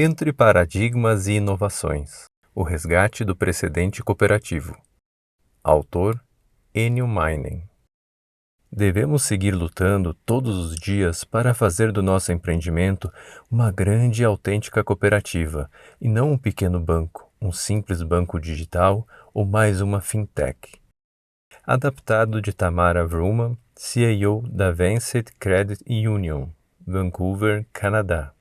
Entre paradigmas e inovações. O resgate do precedente cooperativo. Autor Enio Meinen. Devemos seguir lutando todos os dias para fazer do nosso empreendimento uma grande e autêntica cooperativa, e não um pequeno banco, um simples banco digital ou mais uma fintech. Adaptado de Tamara Vrooman, CIO da Vancit Credit Union, Vancouver, Canadá.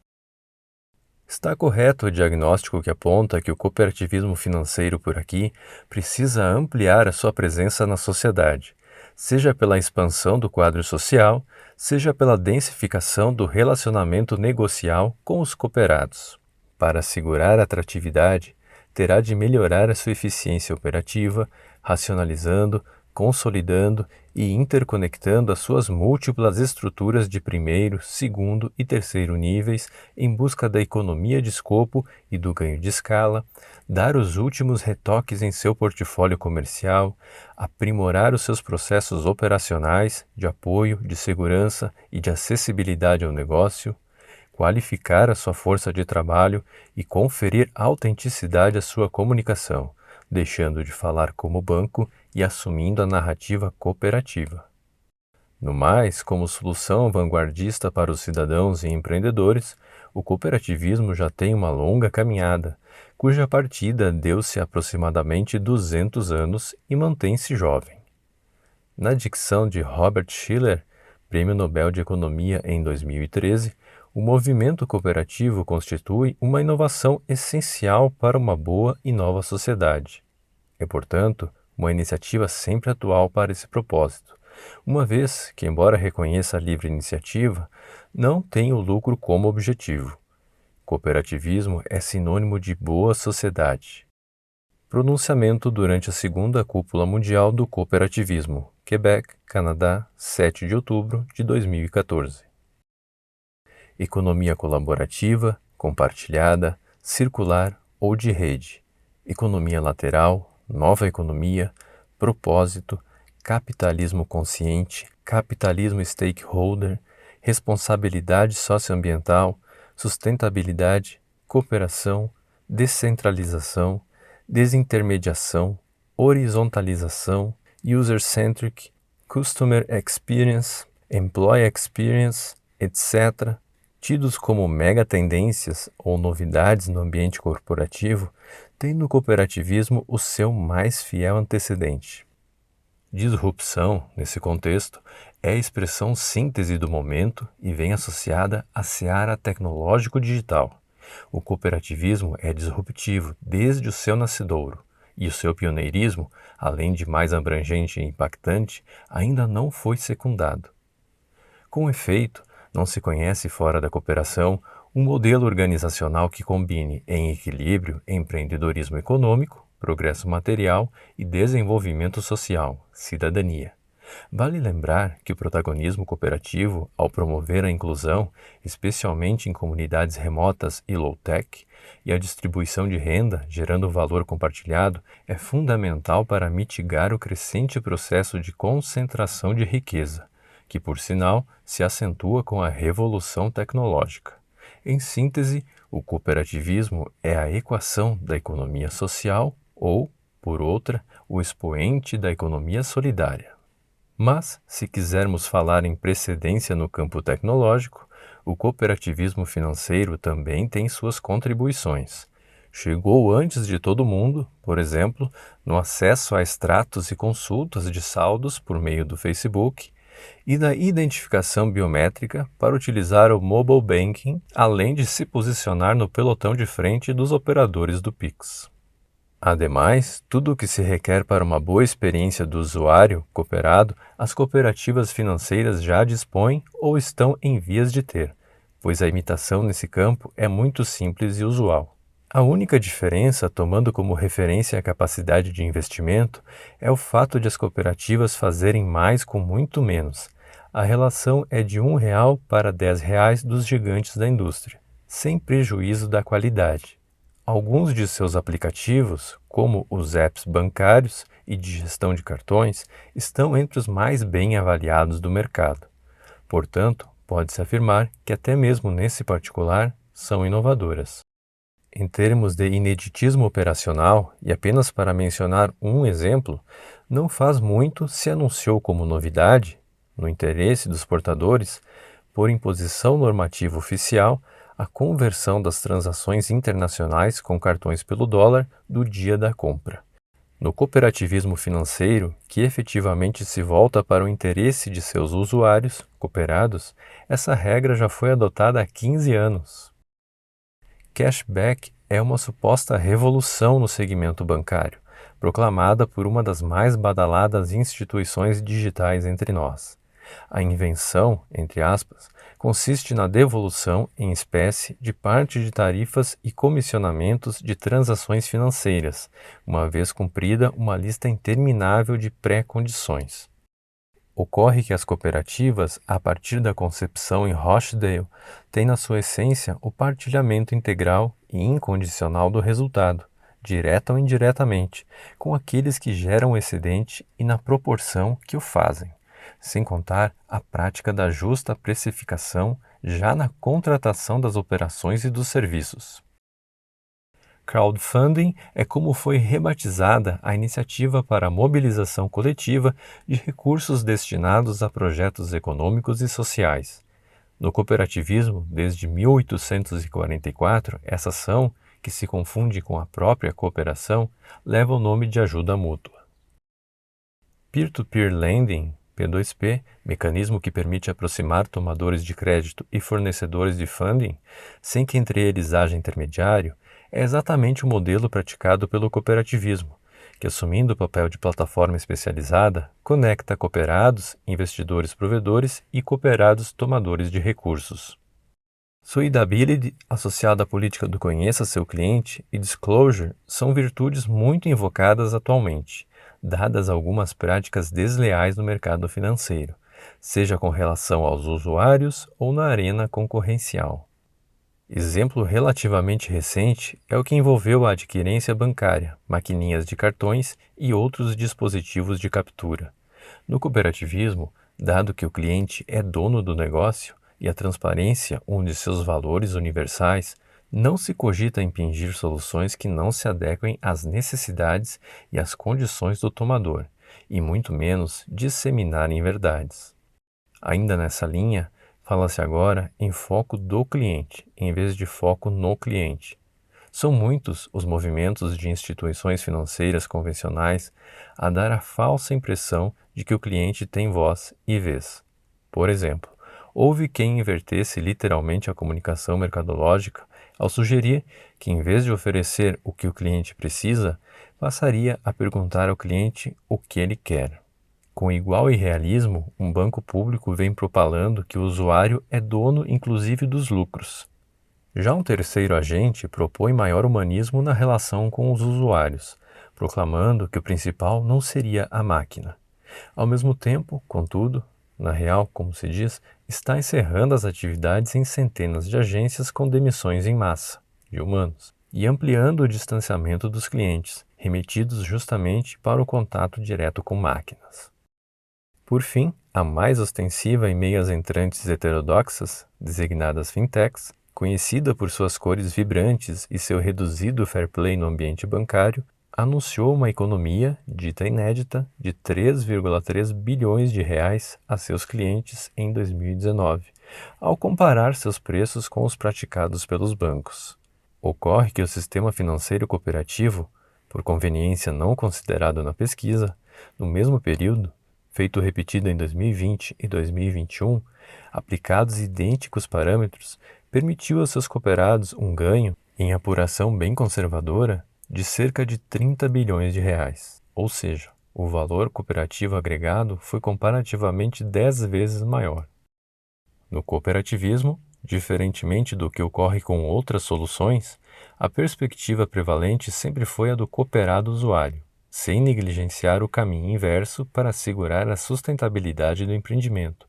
Está correto o diagnóstico que aponta que o cooperativismo financeiro por aqui precisa ampliar a sua presença na sociedade, seja pela expansão do quadro social, seja pela densificação do relacionamento negocial com os cooperados. Para assegurar a atratividade, terá de melhorar a sua eficiência operativa, racionalizando, consolidando e interconectando as suas múltiplas estruturas de primeiro, segundo e terceiro níveis em busca da economia de escopo e do ganho de escala, dar os últimos retoques em seu portfólio comercial, aprimorar os seus processos operacionais de apoio, de segurança e de acessibilidade ao negócio, qualificar a sua força de trabalho e conferir autenticidade à sua comunicação, deixando de falar como banco e assumindo a narrativa cooperativa. No mais, como solução vanguardista para os cidadãos e empreendedores, o cooperativismo já tem uma longa caminhada, cuja partida deu-se há aproximadamente 200 anos e mantém-se jovem. Na dicção de Robert Shiller, Prêmio Nobel de Economia em 2013, o movimento cooperativo constitui uma inovação essencial para uma boa e nova sociedade. É, portanto, uma iniciativa sempre atual para esse propósito, uma vez que, embora reconheça a livre iniciativa, não tem o lucro como objetivo. Cooperativismo é sinônimo de boa sociedade. Pronunciamento durante a Segunda Cúpula Mundial do Cooperativismo, Quebec, Canadá, 7 de outubro de 2014. Economia colaborativa, compartilhada, circular ou de rede. Economia lateral, nova economia, propósito, capitalismo consciente, capitalismo stakeholder, responsabilidade socioambiental, sustentabilidade, cooperação, descentralização, desintermediação, horizontalização, user-centric, customer experience, employee experience, etc., tidos como mega tendências ou novidades no ambiente corporativo, tem no cooperativismo o seu mais fiel antecedente. Disrupção, nesse contexto, é a expressão síntese do momento e vem associada à seara tecnológico-digital. O cooperativismo é disruptivo desde o seu nascedouro, e o seu pioneirismo, além de mais abrangente e impactante, ainda não foi secundado. Com efeito, não se conhece fora da cooperação um modelo organizacional que combine em equilíbrio empreendedorismo econômico, progresso material e desenvolvimento social, cidadania. Vale lembrar que o protagonismo cooperativo, ao promover a inclusão, especialmente em comunidades remotas e low-tech, e a distribuição de renda, gerando valor compartilhado, é fundamental para mitigar o crescente processo de concentração de riqueza, que, por sinal, se acentua com a revolução tecnológica. Em síntese, o cooperativismo é a equação da economia social ou, por outra, o expoente da economia solidária. Mas, se quisermos falar em precedência no campo tecnológico, o cooperativismo financeiro também tem suas contribuições. Chegou antes de todo mundo, por exemplo, no acesso a extratos e consultas de saldos por meio do Facebook, e da identificação biométrica para utilizar o mobile banking, além de se posicionar no pelotão de frente dos operadores do Pix. Ademais, tudo o que se requer para uma boa experiência do usuário cooperado, as cooperativas financeiras já dispõem ou estão em vias de ter, pois a imitação nesse campo é muito simples e usual. A única diferença, tomando como referência a capacidade de investimento, é o fato de as cooperativas fazerem mais com muito menos. A relação é de R$ 1 para R$ 10 dos gigantes da indústria, sem prejuízo da qualidade. Alguns de seus aplicativos, como os apps bancários e de gestão de cartões, estão entre os mais bem avaliados do mercado. Portanto, pode-se afirmar que até mesmo nesse particular são inovadoras. Em termos de ineditismo operacional, e apenas para mencionar um exemplo, não faz muito se anunciou como novidade, no interesse dos portadores, por imposição normativa oficial, a conversão das transações internacionais com cartões pelo dólar do dia da compra. No cooperativismo financeiro, que efetivamente se volta para o interesse de seus usuários, cooperados, essa regra já foi adotada há 15 anos. Cashback é uma suposta revolução no segmento bancário, proclamada por uma das mais badaladas instituições digitais entre nós. A invenção, entre aspas, consiste na devolução em espécie de parte de tarifas e comissionamentos de transações financeiras, uma vez cumprida uma lista interminável de pré-condições. Ocorre que as cooperativas, a partir da concepção em Rochdale, têm na sua essência o partilhamento integral e incondicional do resultado, direta ou indiretamente, com aqueles que geram o excedente e na proporção que o fazem, sem contar a prática da justa precificação já na contratação das operações e dos serviços. Crowdfunding é como foi rebatizada a iniciativa para a mobilização coletiva de recursos destinados a projetos econômicos e sociais. No cooperativismo, desde 1844, essa ação, que se confunde com a própria cooperação, leva o nome de ajuda mútua. Peer-to-peer lending, P2P, mecanismo que permite aproximar tomadores de crédito e fornecedores de funding, sem que entre eles haja intermediário, é exatamente o modelo praticado pelo cooperativismo, que, assumindo o papel de plataforma especializada, conecta cooperados, investidores provedores e cooperados tomadores de recursos. Suitability, associada à política do conheça seu cliente, e disclosure são virtudes muito invocadas atualmente, dadas algumas práticas desleais no mercado financeiro, seja com relação aos usuários ou na arena concorrencial. Exemplo relativamente recente é o que envolveu a adquirência bancária, maquininhas de cartões e outros dispositivos de captura. No cooperativismo, dado que o cliente é dono do negócio e a transparência um de seus valores universais, não se cogita impingir soluções que não se adequem às necessidades e às condições do tomador, e muito menos disseminarem verdades. Ainda nessa linha, fala-se agora em foco do cliente, em vez de foco no cliente. São muitos os movimentos de instituições financeiras convencionais a dar a falsa impressão de que o cliente tem voz e vez. Por exemplo, houve quem invertesse literalmente a comunicação mercadológica ao sugerir que, em vez de oferecer o que o cliente precisa, passaria a perguntar ao cliente o que ele quer. Com igual irrealismo, um banco público vem propalando que o usuário é dono inclusive dos lucros. Já um terceiro agente propõe maior humanismo na relação com os usuários, proclamando que o principal não seria a máquina. Ao mesmo tempo, contudo, na real, como se diz, está encerrando as atividades em centenas de agências com demissões em massa, de humanos, e ampliando o distanciamento dos clientes, remetidos justamente para o contato direto com máquinas. Por fim, a mais ostensiva em meio às entrantes heterodoxas, designadas fintechs, conhecida por suas cores vibrantes e seu reduzido fair play no ambiente bancário, anunciou uma economia, dita inédita, de 3,3 bilhões de reais a seus clientes em 2019, ao comparar seus preços com os praticados pelos bancos. Ocorre que o sistema financeiro cooperativo, por conveniência não considerado na pesquisa, no mesmo período, feito repetido em 2020 e 2021, aplicados idênticos parâmetros, permitiu aos seus cooperados um ganho, em apuração bem conservadora, de cerca de 30 bilhões de reais. Ou seja, o valor cooperativo agregado foi comparativamente 10 vezes maior. No cooperativismo, diferentemente do que ocorre com outras soluções, a perspectiva prevalente sempre foi a do cooperado usuário, sem negligenciar o caminho inverso para assegurar a sustentabilidade do empreendimento,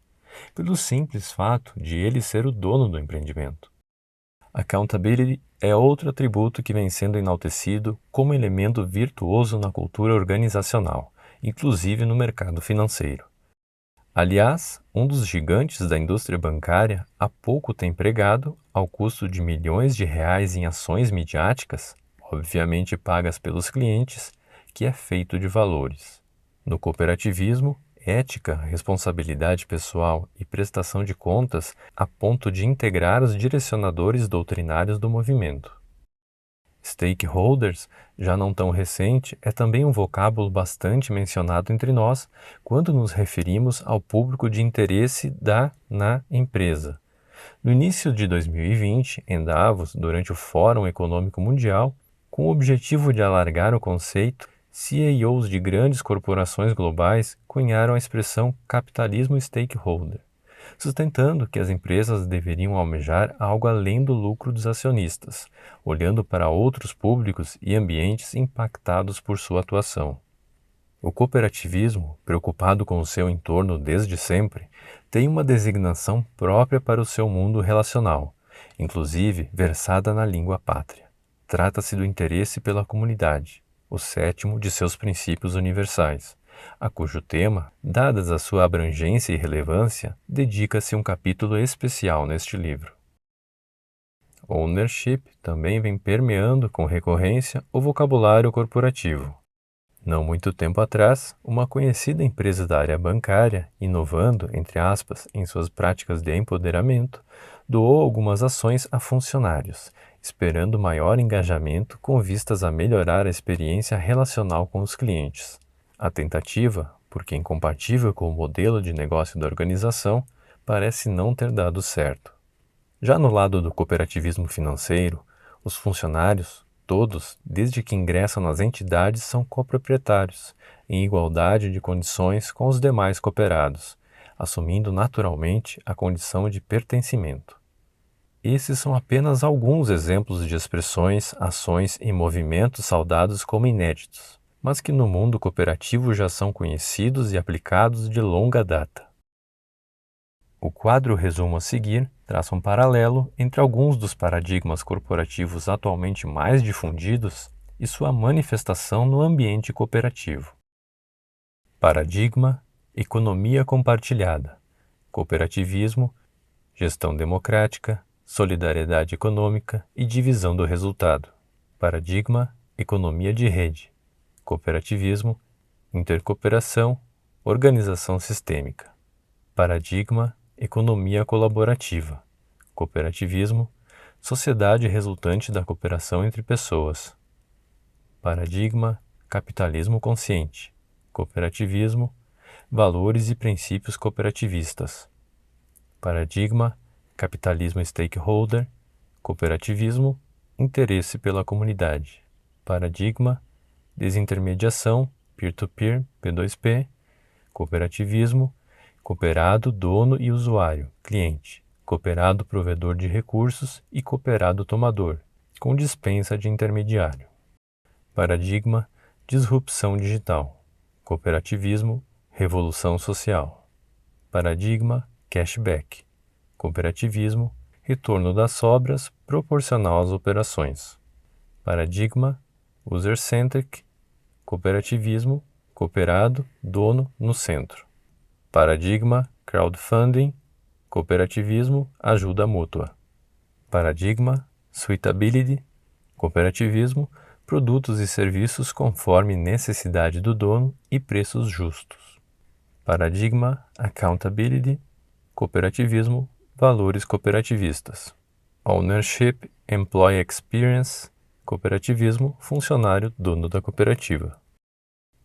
pelo simples fato de ele ser o dono do empreendimento. Accountability é outro atributo que vem sendo enaltecido como elemento virtuoso na cultura organizacional, inclusive no mercado financeiro. Aliás, um dos gigantes da indústria bancária há pouco tem pregado, ao custo de milhões de reais em ações midiáticas, obviamente pagas pelos clientes, que é feito de valores. No cooperativismo, ética, responsabilidade pessoal e prestação de contas a ponto de integrar os direcionadores doutrinários do movimento. Stakeholders, já não tão recente, é também um vocábulo bastante mencionado entre nós quando nos referimos ao público de interesse na empresa. No início de 2020, em Davos, durante o Fórum Econômico Mundial, com o objetivo de alargar o conceito, CEOs de grandes corporações globais cunharam a expressão capitalismo stakeholder, sustentando que as empresas deveriam almejar algo além do lucro dos acionistas, olhando para outros públicos e ambientes impactados por sua atuação. O cooperativismo, preocupado com o seu entorno desde sempre, tem uma designação própria para o seu mundo relacional, inclusive versada na língua pátria. Trata-se do interesse pela comunidade, o sétimo de seus princípios universais, a cujo tema, dadas a sua abrangência e relevância, dedica-se um capítulo especial neste livro. Ownership também vem permeando com recorrência o vocabulário corporativo. Não muito tempo atrás, uma conhecida empresa da área bancária, inovando, entre aspas, em suas práticas de empoderamento, doou algumas ações a funcionários, esperando maior engajamento com vistas a melhorar a experiência relacional com os clientes. A tentativa, porque incompatível com o modelo de negócio da organização, parece não ter dado certo. Já no lado do cooperativismo financeiro, os funcionários, todos, desde que ingressam nas entidades, são coproprietários, em igualdade de condições com os demais cooperados, assumindo naturalmente a condição de pertencimento. Esses são apenas alguns exemplos de expressões, ações e movimentos saudados como inéditos, mas que no mundo cooperativo já são conhecidos e aplicados de longa data. O quadro resumo a seguir traça um paralelo entre alguns dos paradigmas corporativos atualmente mais difundidos e sua manifestação no ambiente cooperativo. Paradigma: economia compartilhada, cooperativismo, gestão democrática, solidariedade econômica e divisão do resultado. Paradigma: economia de rede, cooperativismo, intercooperação, organização sistêmica. Paradigma: economia colaborativa, cooperativismo, sociedade resultante da cooperação entre pessoas. Paradigma: capitalismo consciente, cooperativismo, valores e princípios cooperativistas. Paradigma: capitalismo stakeholder, cooperativismo, interesse pela comunidade. Paradigma: desintermediação, peer-to-peer, P2P, cooperativismo, cooperado dono e usuário, cliente, cooperado provedor de recursos e cooperado tomador, com dispensa de intermediário. Paradigma: disrupção digital, cooperativismo, revolução social. Paradigma: cashback, cooperativismo, retorno das sobras proporcional às operações. Paradigma: user-centric, cooperativismo, cooperado, dono no centro. Paradigma: crowdfunding, cooperativismo, ajuda mútua. Paradigma: suitability, cooperativismo, produtos e serviços conforme necessidade do dono e preços justos. Paradigma: accountability, cooperativismo, valores cooperativistas. Ownership, employee experience, cooperativismo, funcionário, dono da cooperativa.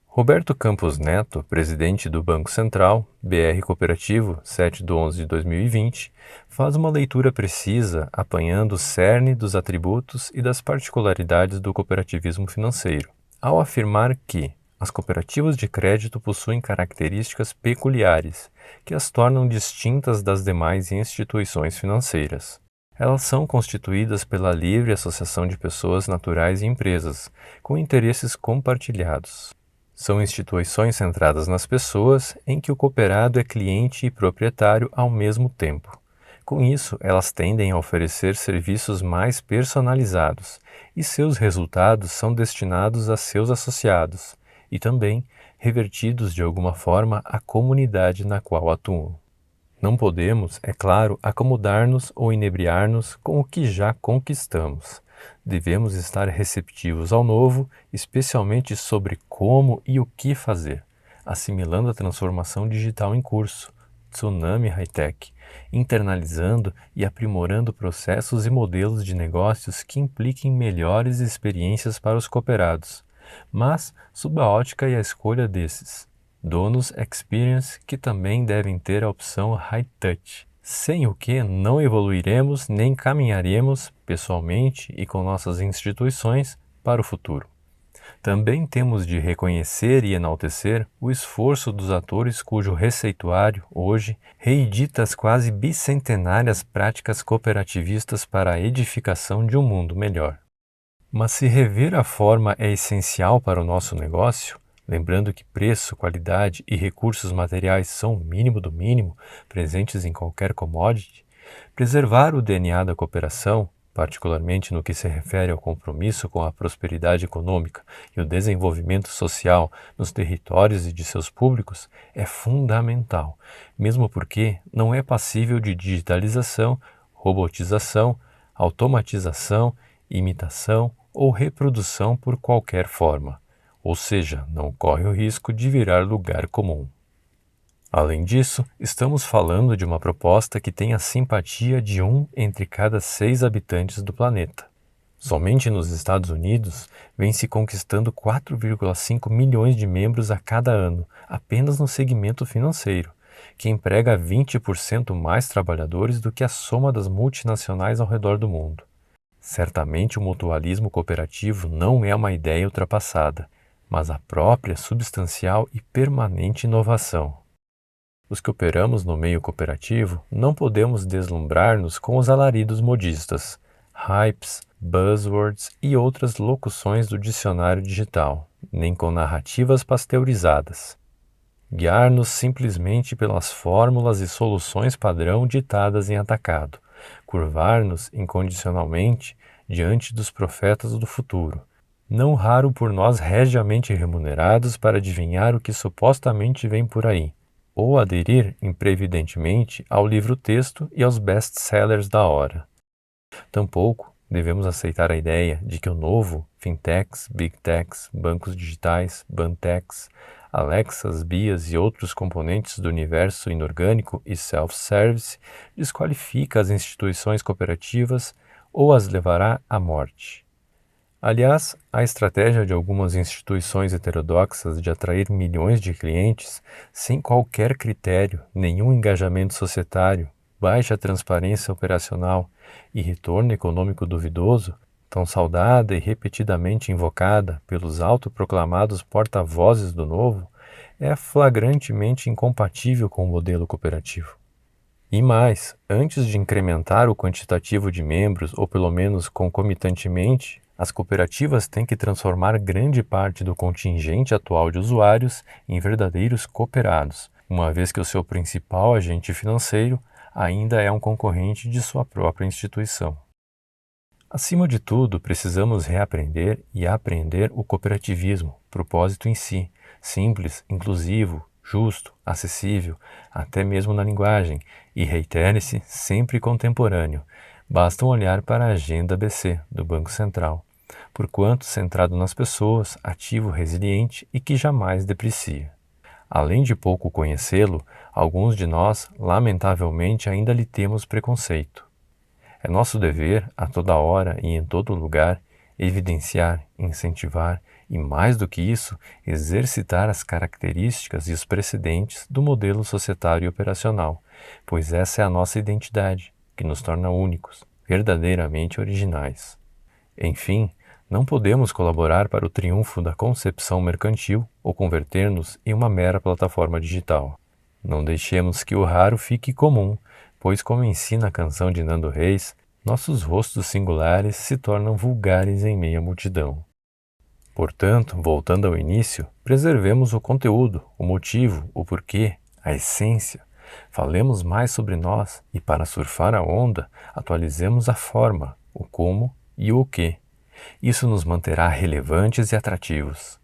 Roberto Campos Neto, presidente do Banco Central, BR Cooperativo, 7/11/2020, faz uma leitura precisa, apanhando o cerne dos atributos e das particularidades do cooperativismo financeiro, ao afirmar que as cooperativas de crédito possuem características peculiares que as tornam distintas das demais instituições financeiras. Elas são constituídas pela livre associação de pessoas naturais e empresas, com interesses compartilhados. São instituições centradas nas pessoas, em que o cooperado é cliente e proprietário ao mesmo tempo. Com isso, elas tendem a oferecer serviços mais personalizados, e seus resultados são destinados a seus associados, e também revertidos de alguma forma à comunidade na qual atuam. Não podemos, é claro, acomodar-nos ou inebriar-nos com o que já conquistamos. Devemos estar receptivos ao novo, especialmente sobre como e o que fazer, assimilando a transformação digital em curso, tsunami high-tech, internalizando e aprimorando processos e modelos de negócios que impliquem melhores experiências para os cooperados, mas sob a ótica e a escolha desses donos experience que também devem ter a opção high touch, sem o que não evoluiremos nem caminharemos pessoalmente e com nossas instituições para o futuro. Também temos de reconhecer e enaltecer o esforço dos atores cujo receituário, hoje, reedita as quase bicentenárias práticas cooperativistas para a edificação de um mundo melhor. Mas se rever a forma é essencial para o nosso negócio, lembrando que preço, qualidade e recursos materiais são o mínimo do mínimo presentes em qualquer commodity, preservar o DNA da cooperação, particularmente no que se refere ao compromisso com a prosperidade econômica e o desenvolvimento social nos territórios e de seus públicos, é fundamental, mesmo porque não é passível de digitalização, robotização, automatização, imitação ou reprodução por qualquer forma, ou seja, não corre o risco de virar lugar comum. Além disso, estamos falando de uma proposta que tem a simpatia de 1 entre cada 6 habitantes do planeta. Somente nos Estados Unidos, vem se conquistando 4,5 milhões de membros a cada ano, apenas no segmento financeiro, que emprega 20% mais trabalhadores do que a soma das multinacionais ao redor do mundo. Certamente o mutualismo cooperativo não é uma ideia ultrapassada, mas a própria substancial e permanente inovação. Os que operamos no meio cooperativo não podemos deslumbrar-nos com os alaridos modistas, hypes, buzzwords e outras locuções do dicionário digital, nem com narrativas pasteurizadas. Guiar-nos simplesmente pelas fórmulas e soluções padrão ditadas em atacado, curvar-nos incondicionalmente diante dos profetas do futuro, não raro por nós regiamente remunerados para adivinhar o que supostamente vem por aí, ou aderir imprevidentemente ao livro-texto e aos best-sellers da hora. Tampouco devemos aceitar a ideia de que o novo, fintechs, big techs, bancos digitais, bantechs, Alexas, Bias e outros componentes do universo inorgânico e self-service desqualifica as instituições cooperativas ou as levará à morte. Aliás, a estratégia de algumas instituições heterodoxas de atrair milhões de clientes sem qualquer critério, nenhum engajamento societário, baixa transparência operacional e retorno econômico duvidoso, tão saudada e repetidamente invocada pelos autoproclamados porta-vozes do novo, é flagrantemente incompatível com o modelo cooperativo. E mais, antes de incrementar o quantitativo de membros, ou pelo menos concomitantemente, as cooperativas têm que transformar grande parte do contingente atual de usuários em verdadeiros cooperados, uma vez que o seu principal agente financeiro ainda é um concorrente de sua própria instituição. Acima de tudo, precisamos reaprender e aprender o cooperativismo, propósito em si, simples, inclusivo, justo, acessível, até mesmo na linguagem, e reitere-se, sempre contemporâneo. Basta um olhar para a agenda BC, do Banco Central, porquanto centrado nas pessoas, ativo, resiliente e que jamais deprecia. Além de pouco conhecê-lo, alguns de nós, lamentavelmente, ainda lhe temos preconceito. É nosso dever, a toda hora e em todo lugar, evidenciar, incentivar e, mais do que isso, exercitar as características e os precedentes do modelo societário e operacional, pois essa é a nossa identidade, que nos torna únicos, verdadeiramente originais. Enfim, não podemos colaborar para o triunfo da concepção mercantil ou converter-nos em uma mera plataforma digital. Não deixemos que o raro fique comum, pois, como ensina a canção de Nando Reis, nossos rostos singulares se tornam vulgares em meio à multidão. Portanto, voltando ao início, preservemos o conteúdo, o motivo, o porquê, a essência. Falemos mais sobre nós e, para surfar a onda, atualizemos a forma, o como e o que. Isso nos manterá relevantes e atrativos.